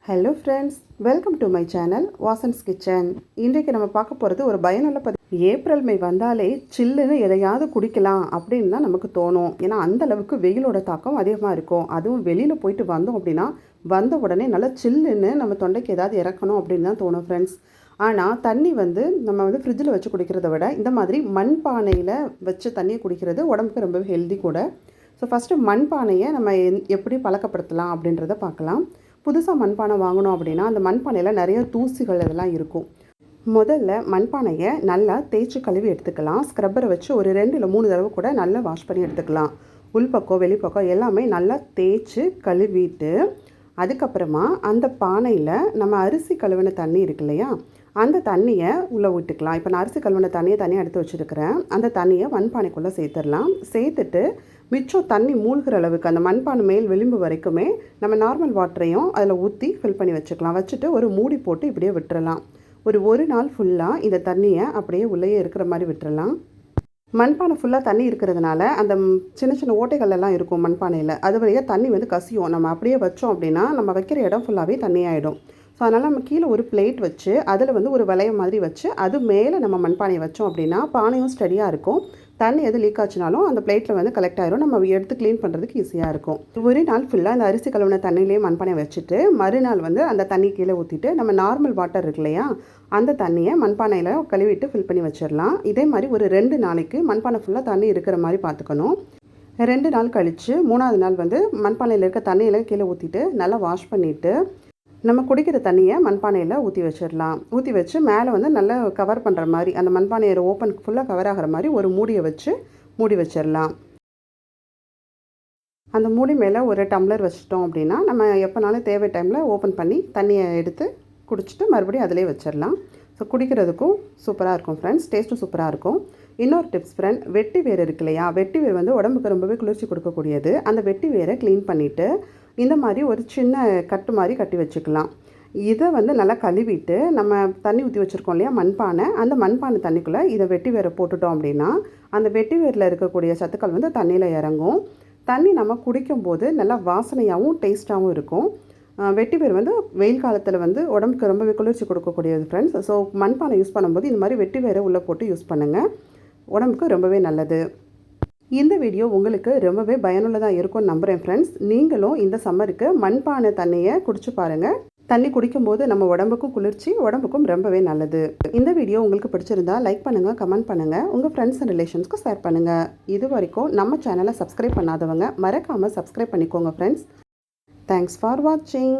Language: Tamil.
Hello friends, welcome to my channel Vasan's kitchen. இன்றைக்கு நம்ம பார்க்க போகிறது ஒரு பயனுள்ள ஏப்ரல் மே வந்தாலே சில்லுன்னு எதையாவது குடிக்கலாம் அப்படின்னு தான் நமக்கு தோணும். ஏன்னா அந்தளவுக்கு வெயிலோட தாக்கம் அதிகமாக இருக்கும். அதுவும் வெளியில் போயிட்டு வந்தோம் அப்படின்னா வந்த உடனே நல்லா சில்லுன்னு நம்ம தொண்டைக்கு ஏதாவது இறக்கணும் அப்படின்னு தான் தோணும் ஃப்ரெண்ட்ஸ். ஆனால் தண்ணி நம்ம ஃப்ரிட்ஜில் வச்சு குடிக்கிறத விட இந்த மாதிரி மண்பானையில் வச்சு தண்ணியை குடிக்கிறது உடம்புக்கு ரொம்பவே ஹெல்தி கூட. ஸோ ஃபஸ்ட்டு மண்பானையை நம்ம எப்படி பழக்கப்படுத்தலாம் அப்படின்றத பார்க்கலாம். புதுசாக மண்பானை வாங்கணும் அப்படின்னா அந்த மண்பானையில் நிறைய தூசிகள் இதெல்லாம் இருக்கும். முதல்ல மண்பானையை நல்லா தேய்ச்சி கழுவி எடுத்துக்கலாம். ஸ்க்ரப்பரை வச்சு ஒரு 2 இல்லை 3 தடவை கூட நல்லா வாஷ் பண்ணி எடுத்துக்கலாம். உள்பக்கம் வெளிப்பக்கம் எல்லாமே நல்லா தேய்ச்சி கழுவிட்டு அதுக்கப்புறமா அந்த பானையில் நம்ம அரிசி கழுவின தண்ணி இருக்கு இல்லையா, அந்த தண்ணியை உள்ளே விட்டுக்கலாம். இப்போ நான் அரிசி கழுவின தண்ணியை தனியாக எடுத்து வச்சுருக்கிறேன். அந்த தண்ணியை மண்பானைக்குள்ளே சேர்த்துடலாம். சேர்த்துட்டு மிச்சம் தண்ணி மூழ்கிற அளவுக்கு அந்த மண்பானை மேல் விளிம்பு வரைக்குமே நம்ம நார்மல் வாட்டரையும் அதில் ஊற்றி ஃபில் பண்ணி வச்சுக்கலாம். வச்சுட்டு ஒரு மூடி போட்டு இப்படியே விட்டுறலாம். ஒரு நாள் ஃபுல்லாக இந்த தண்ணியை அப்படியே உள்ளேயே இருக்கிற மாதிரி விட்டுறலாம். மண்பானை ஃபுல்லாக தண்ணி இருக்கிறதுனால அந்த சின்ன சின்ன ஓட்டைகள் எல்லாம் இருக்கும் மண்பானையில். அது வழியாக தண்ணி கசியும். நம்ம அப்படியே வச்சோம் அப்படின்னா நம்ம வைக்கிற இடம் ஃபுல்லாகவே தண்ணி ஆகிடும். ஸோ அதனால் நம்ம கீழே ஒரு பிளேட் வச்சு அதில் ஒரு வளையம் மாதிரி வச்சு அது மேலே நம்ம மண்பானையை வச்சோம் அப்படின்னா பானையும் ஸ்டடியாக இருக்கும். தண்ணி எது லீக் ஆச்சுனாலும் அந்த பிளேட்டில் கலெக்ட் ஆகிரும். நம்ம எடுத்து க்ளீன் பண்ணுறதுக்கு ஈஸியாக இருக்கும். ஒரு நாள் ஃபுல்லாக அந்த அரிசி கழுவின தண்ணியிலே மண்பானையை வச்சுட்டு மறுநாள் அந்த தண்ணி கீழே ஊற்றிட்டு நம்ம நார்மல் வாட்டர் இருக்கு இல்லையா, அந்த தண்ணியை மண்பானையில் கழுவிட்டு ஃபில் பண்ணி வச்சிடலாம். இதே மாதிரி ஒரு 2 நாளைக்கு மண்பானை ஃபுல்லாக தண்ணி இருக்கிற மாதிரி பார்த்துக்கணும். 2 நாள் கழித்து 3ஆவது நாள் மண்பானையில் இருக்க தண்ணியில் கீழே ஊற்றிட்டு நல்லா வாஷ் பண்ணிவிட்டு நம்ம குடிக்கிற தண்ணியை மண்பானையில் ஊற்றி வச்சிடலாம். ஊற்றி வச்சு மேலே நல்லா கவர் பண்ணுற மாதிரி அந்த மண்பானையை ஓப்பன் ஃபுல்லாக கவர் ஆகிற மாதிரி ஒரு மூடியை வச்சு மூடி வச்சிடலாம். அந்த மூடி மேலே ஒரு டம்ளர் வச்சிட்டோம் அப்படின்னா நம்ம எப்போனாலும் தேவை டைமில் ஓப்பன் பண்ணி தண்ணியை எடுத்து குடிச்சிட்டு மறுபடியும் அதிலே வச்சிடலாம். ஸோ குடிக்கிறதுக்கும் சூப்பராக இருக்கும் ஃப்ரெண்ட்ஸ், டேஸ்ட்டும் சூப்பராக இருக்கும். இன்னொரு டிப்ஸ் ஃப்ரெண்ட், வெட்டி வேர் இருக்கு இல்லையா, வெட்டி வேர் உடம்புக்கு ரொம்பவே குளிர்ச்சி கொடுக்கக்கூடியது. அந்த வெட்டி வேரை க்ளீன் பண்ணிவிட்டு இந்த மாதிரி ஒரு சின்ன கட்டு மாதிரி கட்டி வச்சுக்கலாம். இதை நல்லா கழுவிட்டு நம்ம தண்ணி ஊற்றி வச்சுருக்கோம் இல்லையா மண்பானை, அந்த மண்பானை தண்ணிக்குள்ளே இதை வெட்டி வேரை போட்டுட்டோம் அப்படின்னா அந்த வெட்டி வேரில் இருக்கக்கூடிய சத்துக்கள் தண்ணியில் இறங்கும். தண்ணி நம்ம குடிக்கும்போது நல்லா வாசனையாகவும் டேஸ்ட்டாகவும் இருக்கும். வெட்டி வேர் வெயில் காலத்தில் உடம்புக்கு ரொம்பவே குளிர்ச்சி கொடுக்கக்கூடியது ஃப்ரெண்ட்ஸ். ஸோ மண்பானை யூஸ் பண்ணும்போது இந்த மாதிரி வெட்டி வேரை உள்ளே போட்டு யூஸ் பண்ணுங்கள், உடம்புக்கு ரொம்பவே நல்லது. இந்த வீடியோ உங்களுக்கு ரொம்பவே பயனுள்ளதாக இருக்கும்னு நம்புகிறேன் ஃப்ரெண்ட்ஸ். நீங்களும் இந்த சம்மருக்கு மண்பானை தண்ணியை குடிச்சு பாருங்கள். தண்ணி குடிக்கும்போது நம்ம உடம்புக்கும் குளிர்ச்சி, உடம்புக்கும் ரொம்பவே நல்லது. இந்த வீடியோ உங்களுக்கு பிடிச்சிருந்தா லைக் பண்ணுங்கள், கமெண்ட் பண்ணுங்கள், உங்கள் ஃப்ரெண்ட்ஸ் அண்ட் ரிலேஷன்ஸ்க்கு ஷேர் பண்ணுங்கள். இது வரைக்கும் நம்ம சேனலை சப்ஸ்கிரைப் பண்ணாதவங்க மறக்காமல் சப்ஸ்கிரைப் பண்ணிக்கோங்க ஃப்ரெண்ட்ஸ். தேங்க்ஸ் ஃபார் வாட்சிங்.